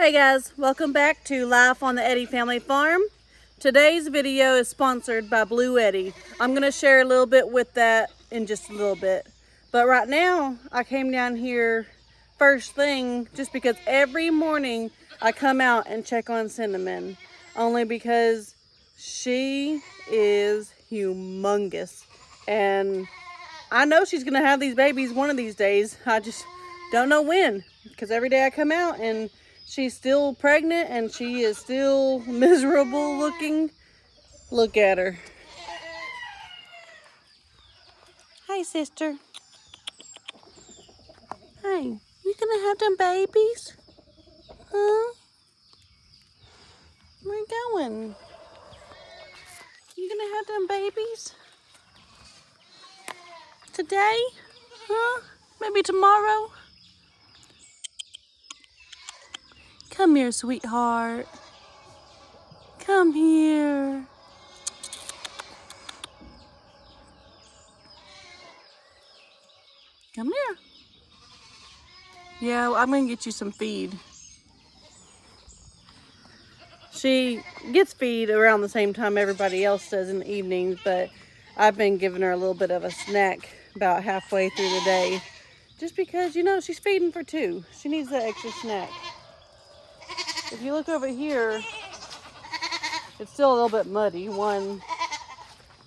Hey guys, welcome back to Life on the Eddy Family Farm. Today's video is sponsored by Bluetti. I'm going to share a little bit with that in just a little bit. But right now, I came down here first thing just because every morning I come out and check on Cinnamon. Only because she is humongous. And I know she's going to have these babies one of these days. I just don't know when. Because every day I come out and she's still pregnant and she is still miserable looking. Look at her. Hi, sister. Hey, you gonna have them babies? Huh? Where you going? You gonna have them babies? Today? Huh? Maybe tomorrow? Come here, sweetheart. Come here. Come here. Yeah, I'm gonna get you some feed. She gets feed around the same time everybody else does in the evenings, but I've been giving her a little bit of a snack about halfway through the day. Just because, you know, she's feeding for two. She needs that extra snack. If you look over here, it's still a little bit muddy. One,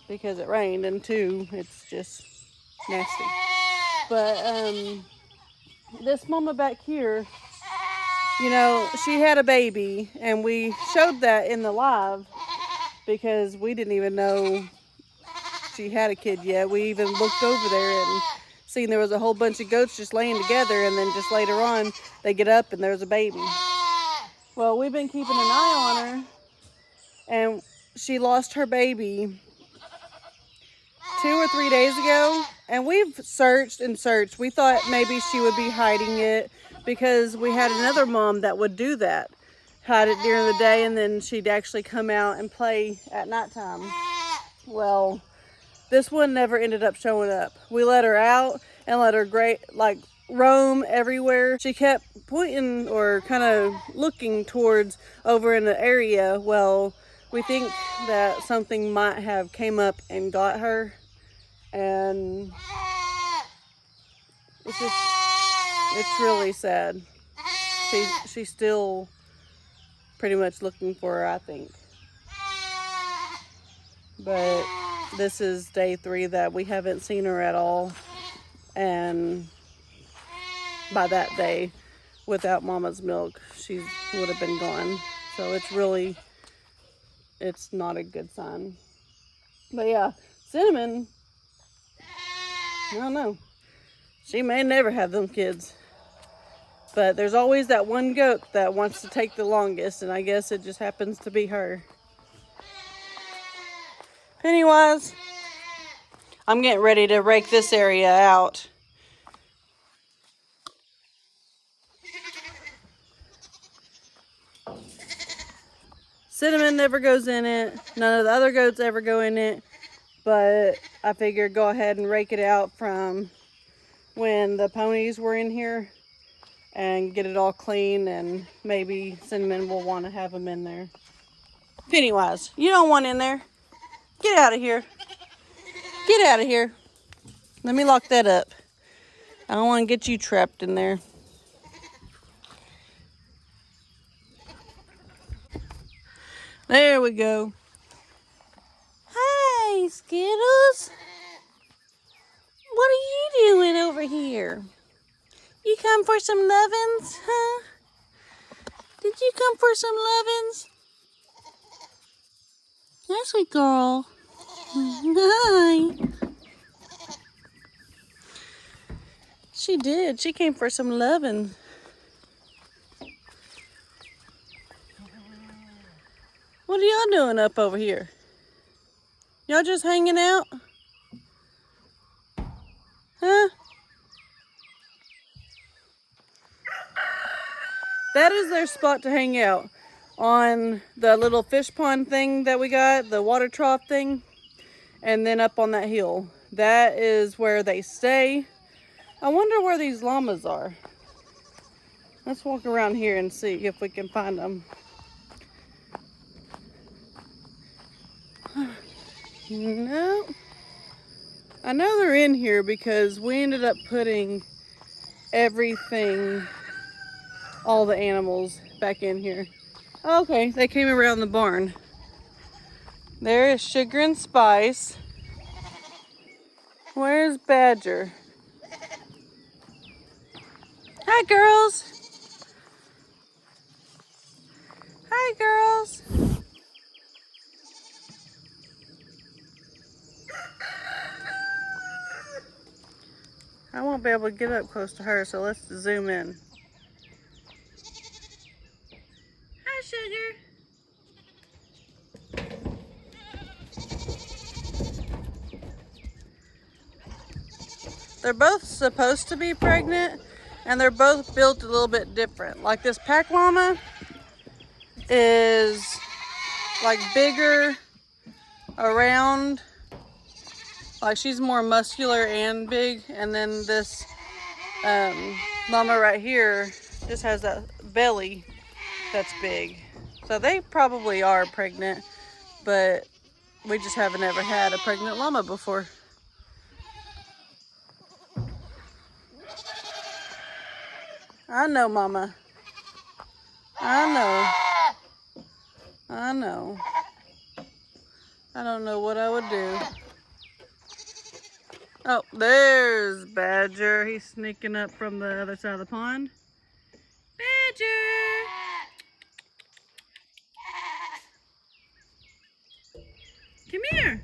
because it rained, and two, it's just nasty. But this mama back here, you know, she had a baby, and we showed that in the live because we didn't even know she had a kid yet. We even looked over there and seen there was a whole bunch of goats just laying together, and then just later on they get up and there's a baby. Well, we've been keeping an eye on her, and she lost her baby 2 or 3 days ago, and we've searched and searched. We thought maybe she would be hiding it because we had another mom that would do that, hide it during the day, and then she'd actually come out and play at nighttime. Well, this one never ended up showing up. We let her out and let her roam everywhere. She kept pointing or kind of looking towards over in the area. Well, we think that something might have came up and got her, and it's really sad. She's still pretty much looking for her, I think. But this is day 3 that we haven't seen her at all, and by that day, without mama's milk, she would have been gone. So it's not a good sign. But yeah, Cinnamon, I don't know. She may never have them kids. But there's always that one goat that wants to take the longest, and I guess it just happens to be her. Pennywise, I'm getting ready to rake this area out. Cinnamon never goes in it. None of the other goats ever go in it. But I figured go ahead and rake it out from when the ponies were in here and get it all clean, and maybe Cinnamon will want to have them in there. Pennywise, you don't want in there. Get out of here. Get out of here. Let me lock that up. I don't want to get you trapped in there. There we go. Hi, Skittles. What are you doing over here? You come for some lovin's, huh? Did you come for some lovin's? Yes, sweet girl. Hi. She did. She came for some lovin'. What are y'all doing up over here? Y'all just hanging out? Huh? That is their spot to hang out. On the little fish pond thing that we got, the water trough thing, and then up on that hill. That is where they stay. I wonder where these llamas are. Let's walk around here and see if we can find them. No. I know they're in here because we ended up putting everything, all the animals back in here. Okay, they came around the barn. There is Sugar and Spice. Where's Badger? Hi, girls. Hi, girls. I won't be able to get up close to her, so let's zoom in. Hi, Sugar. They're both supposed to be pregnant, and they're both built a little bit different. Like this pack llama is like bigger around, like she's more muscular and big, and then this llama right here just has that belly that's big. So they probably are pregnant, but we just haven't ever had a pregnant llama before. I know, Mama. I know. I know. I don't know what I would do. Oh, there's Badger. He's sneaking up from the other side of the pond. Badger! Come here.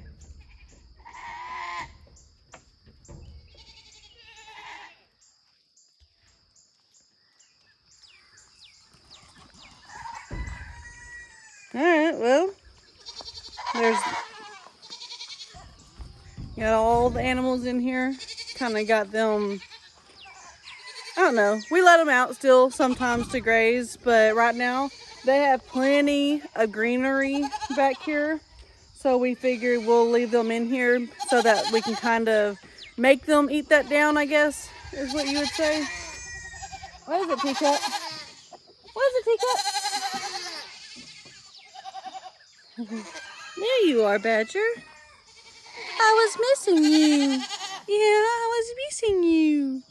Alright, well, there's got all the animals in here. Kind of got them, I don't know, we let them out still sometimes to graze, but right now they have plenty of greenery back here. So we figured we'll leave them in here so that we can kind of make them eat that down, I guess, is what you would say. What is it, Teacup? What is it, Teacup? There you are, Badger. I was missing you. Yeah, I was missing you.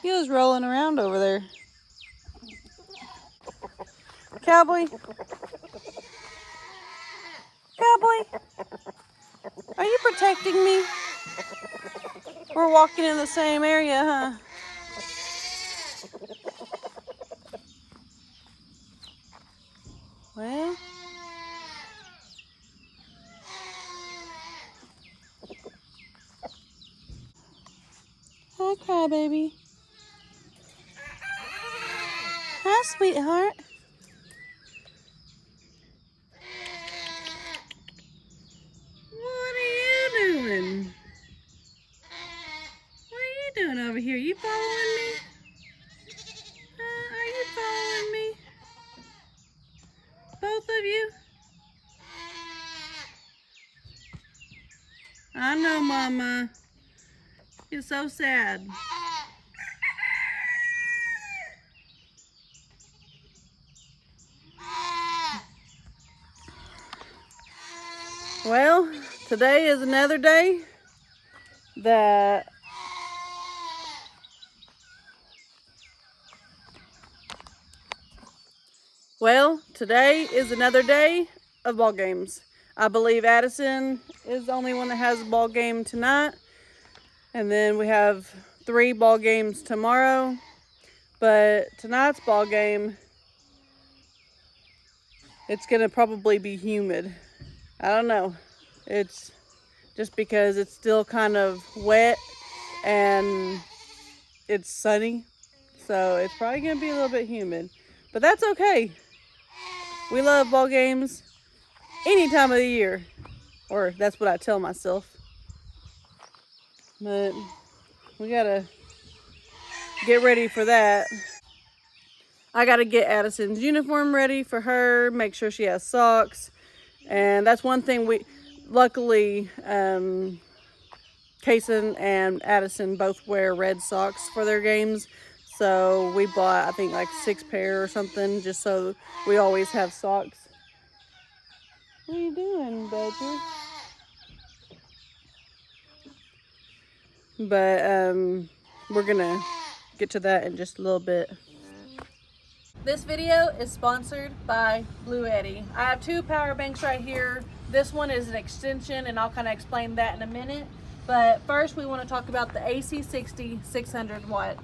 He was rolling around over there. Cowboy. Cowboy. Are you protecting me? We're walking in the same area, huh? Well. Hi, crybaby. Hi, sweetheart. What are you doing? What are you doing over here? You following me? Are you following me? Both of you? I know, Mama. You're so sad. Well, today is another day that of ball games. I believe Addison is the only one that has a ball game tonight. And then we have 3 ball games tomorrow. But tonight's ball game, it's going to probably be humid. I don't know. It's just because it's still kind of wet and it's sunny. So it's probably going to be a little bit humid. But that's okay. We love ball games any time of the year. Or that's what I tell myself. But we got to get ready for that. I got to get Addison's uniform ready for her. Make sure she has socks. And that's one thing luckily, Kayson and Addison both wear red socks for their games. So we bought, I think, like 6 pair or something, just so we always have socks. What are you doing, Badger? But we're gonna get to that in just a little bit. This video is sponsored by Bluetti. I have 2 power banks right here. This one is an extension, and I'll kind of explain that in a minute. But first, we want to talk about the AC60 600 watt.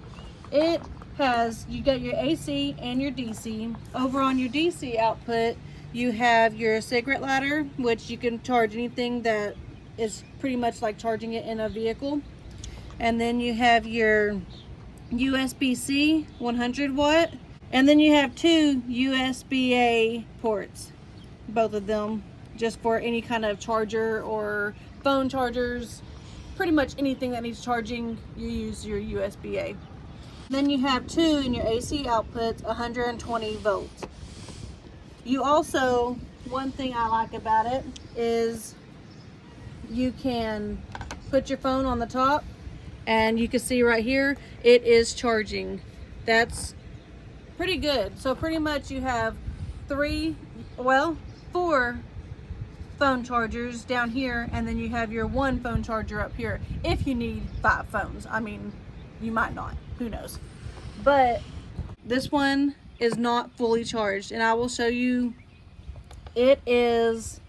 It has, you got your AC and your DC. Over on your DC output, you have your cigarette lighter, which you can charge anything that is pretty much like charging it in a vehicle. And then you have your USB-C 100 watt. And then you have 2 USB-A ports, both of them, just for any kind of charger or phone chargers. Pretty much anything that needs charging, you use your USB-A. Then you have 2 in your AC outputs, 120 volts. You also, one thing I like about it is you can put your phone on the top, and you can see right here, it is charging. That's pretty good. So pretty much you have 4 phone chargers down here, and then you have your 1 phone charger up here if you need 5 phones. I mean, you might not, who knows. But this one is not fully charged, and I will show you. It is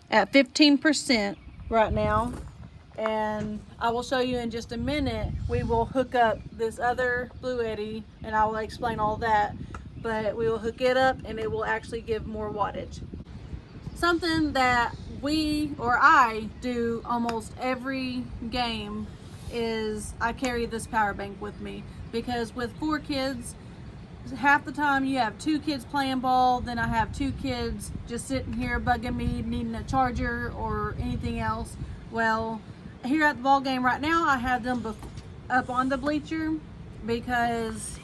at 15% right now, and I will show you in just a minute. We will hook up this other Bluetti, and I will explain all that, but we will hook it up and it will actually give more wattage. Something that I do almost every game is I carry this power bank with me, because with 4 kids, half the time you have 2 kids playing ball, then I have 2 kids just sitting here bugging me, needing a charger or anything else. Well, here at the ball game right now, I have them up on the bleacher because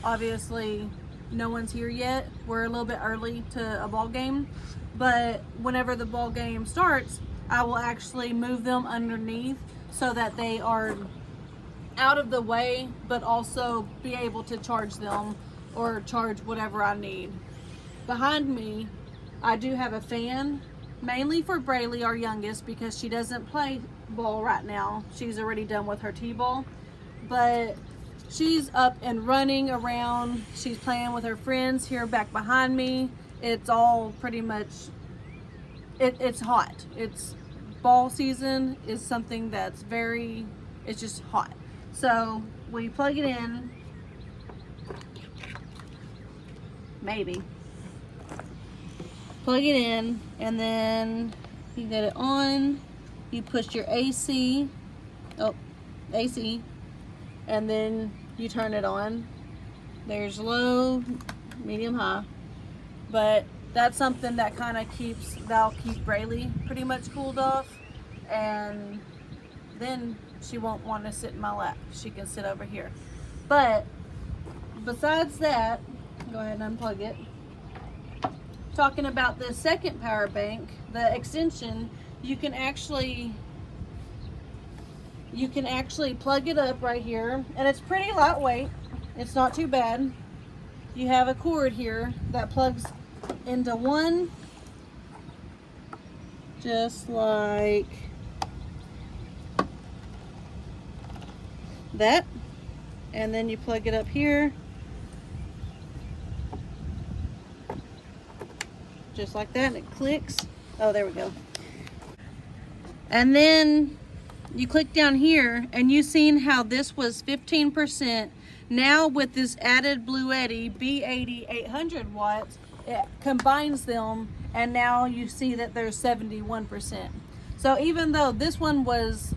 obviously no one's here yet. We're a little bit early to a ball game, but whenever the ball game starts, I will actually move them underneath so that they are out of the way, but also be able to charge them or charge whatever I need. Behind me, I do have a fan, mainly for Braylee, our youngest, because she doesn't play ball right now. She's already done with her t-ball, but she's up and running around. She's playing with her friends here back behind me. It's all pretty much, it's hot. It's ball season is something that's it's just hot. So we plug it in, maybe plug it in, and then you get it on. You push your AC, and then you turn it on. There's low, medium, high, but that's something that kind of that'll keep Braylee pretty much cooled off, and then she won't want to sit in my lap. She can sit over here. But besides that, go ahead and unplug it. Talking about the second power bank, the extension, you can actually plug it up right here, and it's pretty lightweight. It's not too bad. You have a cord here that plugs into one, just like that, and then you plug it up here, just like that, and it clicks. Oh, there we go. And then you click down here, and you've seen how this was 15%. Now with this added Bluetti B80 800 watts, it combines them, and now you see that there's 71%. So even though this one was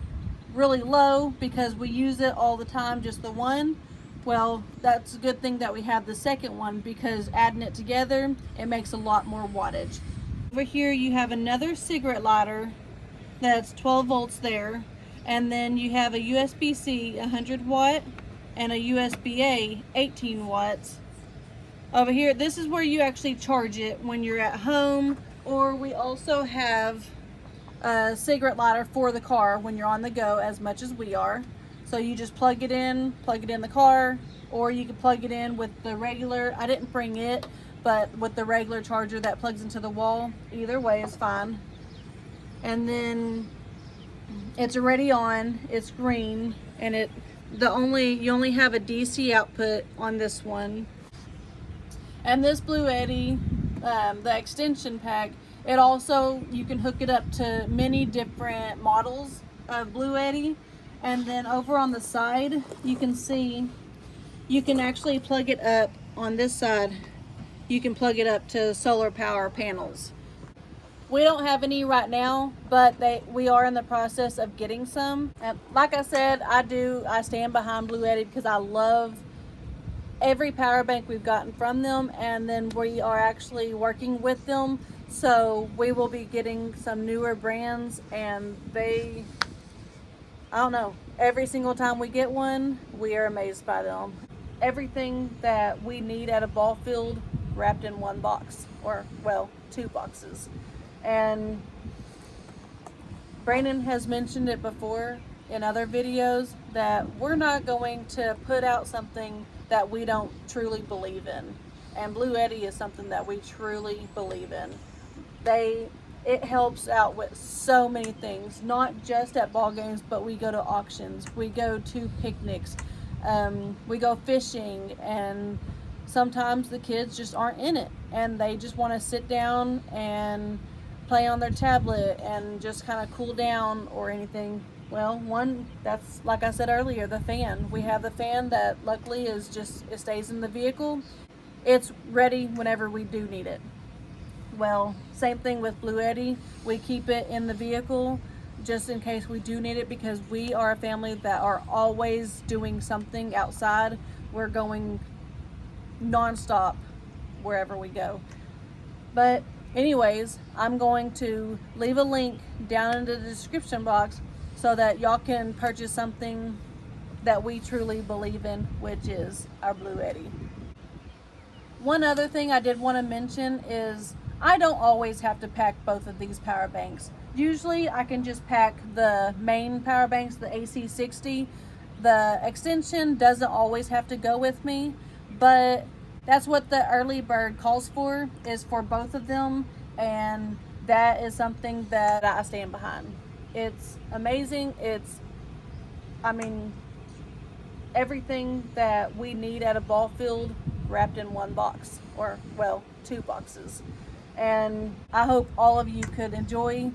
really low because we use it all the time, just the one, well, that's a good thing that we have the second one, because adding it together, it makes a lot more wattage. Over here you have another cigarette lighter that's 12 volts there, and then you have a USB-C 100 watt and a USB-A 18 watts. Over here, this is where you actually charge it when you're at home, or we also have a cigarette lighter for the car when you're on the go, as much as we are. So you just plug it in the car, or you can plug it in with the regular, I didn't bring it, but with the regular charger that plugs into the wall. Either way is fine. And then it's already on, it's green, and you only have a DC output on this one. And this Bluetti, the extension pack, it also, you can hook it up to many different models of Bluetti. And then over on the side, you can see, you can actually plug it up on this side. You can plug it up to solar power panels. We don't have any right now, but we are in the process of getting some. And like I said, I stand behind Bluetti because I love every power bank we've gotten from them, and then we are actually working with them. So we will be getting some newer brands, and I don't know, every single time we get one, we are amazed by them. Everything that we need at a ball field wrapped in one box, or well, 2 boxes. And Brandon has mentioned it before in other videos that we're not going to put out something that we don't truly believe in. And Bluetti is something that we truly believe in. It helps out with so many things, not just at ball games, but we go to auctions, we go to picnics, we go fishing, and sometimes the kids just aren't in it and they just want to sit down and play on their tablet and just kind of cool down or anything. Well, that's like I said earlier, the fan. We have the fan that luckily it stays in the vehicle. It's ready whenever we do need it. Well, same thing with Bluetti. We keep it in the vehicle just in case we do need it, because we are a family that are always doing something outside. We're going nonstop wherever we go. But anyways, I'm going to leave a link down in the description box so that y'all can purchase something that we truly believe in, which is our Bluetti. One other thing I did want to mention is I don't always have to pack both of these power banks. Usually I can just pack the main power banks, the AC60. The extension doesn't always have to go with me, but that's what the early bird calls for, is for both of them, and that is something that I stand behind. It's amazing. Everything that we need at a ball field wrapped in one box, or well, 2 boxes. And I hope all of you could enjoy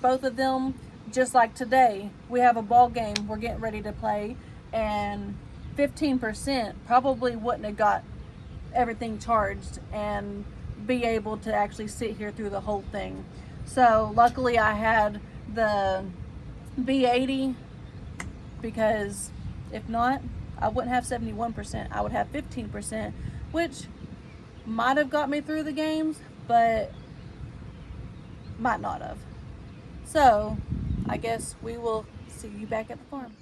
both of them. Just like today, we have a ball game we're getting ready to play, and 15% probably wouldn't have got everything charged and be able to actually sit here through the whole thing. So luckily I had the B80, because if not, I wouldn't have 71%. I would have 15%, which might have got me through the games, but might not have. So I guess we will see you back at the farm.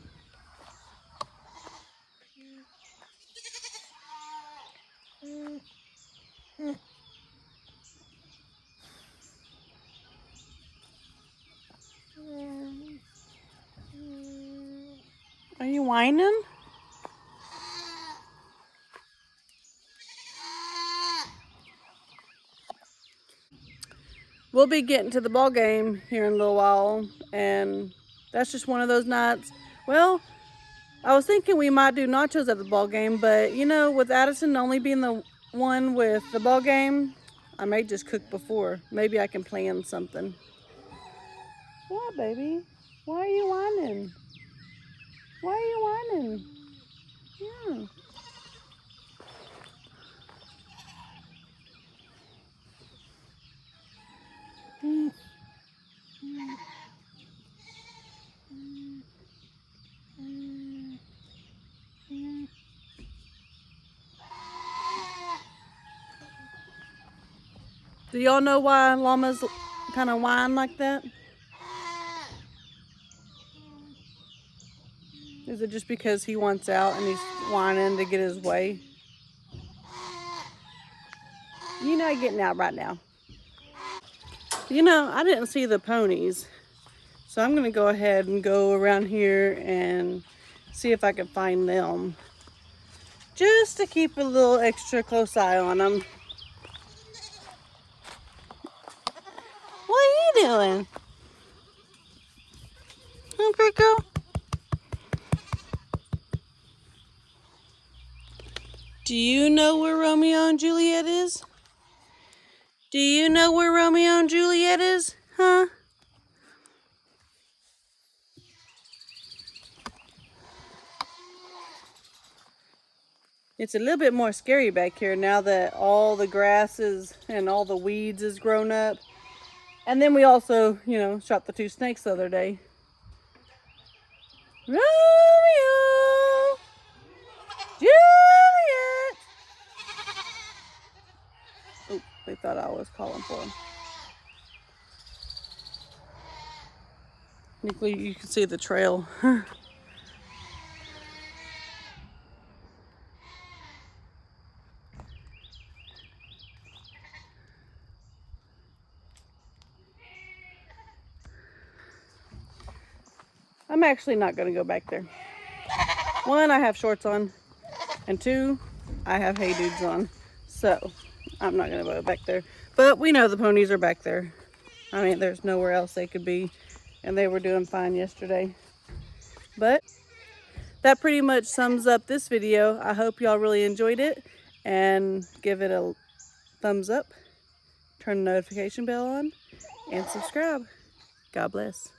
Are you whining? We'll be getting to the ball game here in a little while, and that's just one of those nights. Well, I was thinking we might do nachos at the ball game, but you know, with Addison only being the one with the ball game, I may just cook before. Maybe I can plan something. What, baby? Why are you whining? Why are you whining? Yeah. Do y'all know why llamas kind of whine like that? Is it just because he wants out and he's whining to get his way? You're not getting out right now. You know, I didn't see the ponies, so I'm going to go ahead and go around here and see if I can find them. Just to keep a little extra close eye on them. What are you doing? Okay, girl. Do you know where Romeo and Juliet is? Do you know where Romeo and Juliet is? Huh? It's a little bit more scary back here now that all the grasses and all the weeds is grown up. And then we also, you know, shot the 2 snakes the other day. Romeo! Juliet! Oh, they thought I was calling for them. You can see the trail. I'm actually not going to go back there. 1, I have shorts on, and 2, I have Hey Dudes on. So, I'm not going to go back there. But we know the ponies are back there. I mean, there's nowhere else they could be, and they were doing fine yesterday. But that pretty much sums up this video. I hope y'all really enjoyed it, and give it a thumbs up, turn the notification bell on, and subscribe. God bless.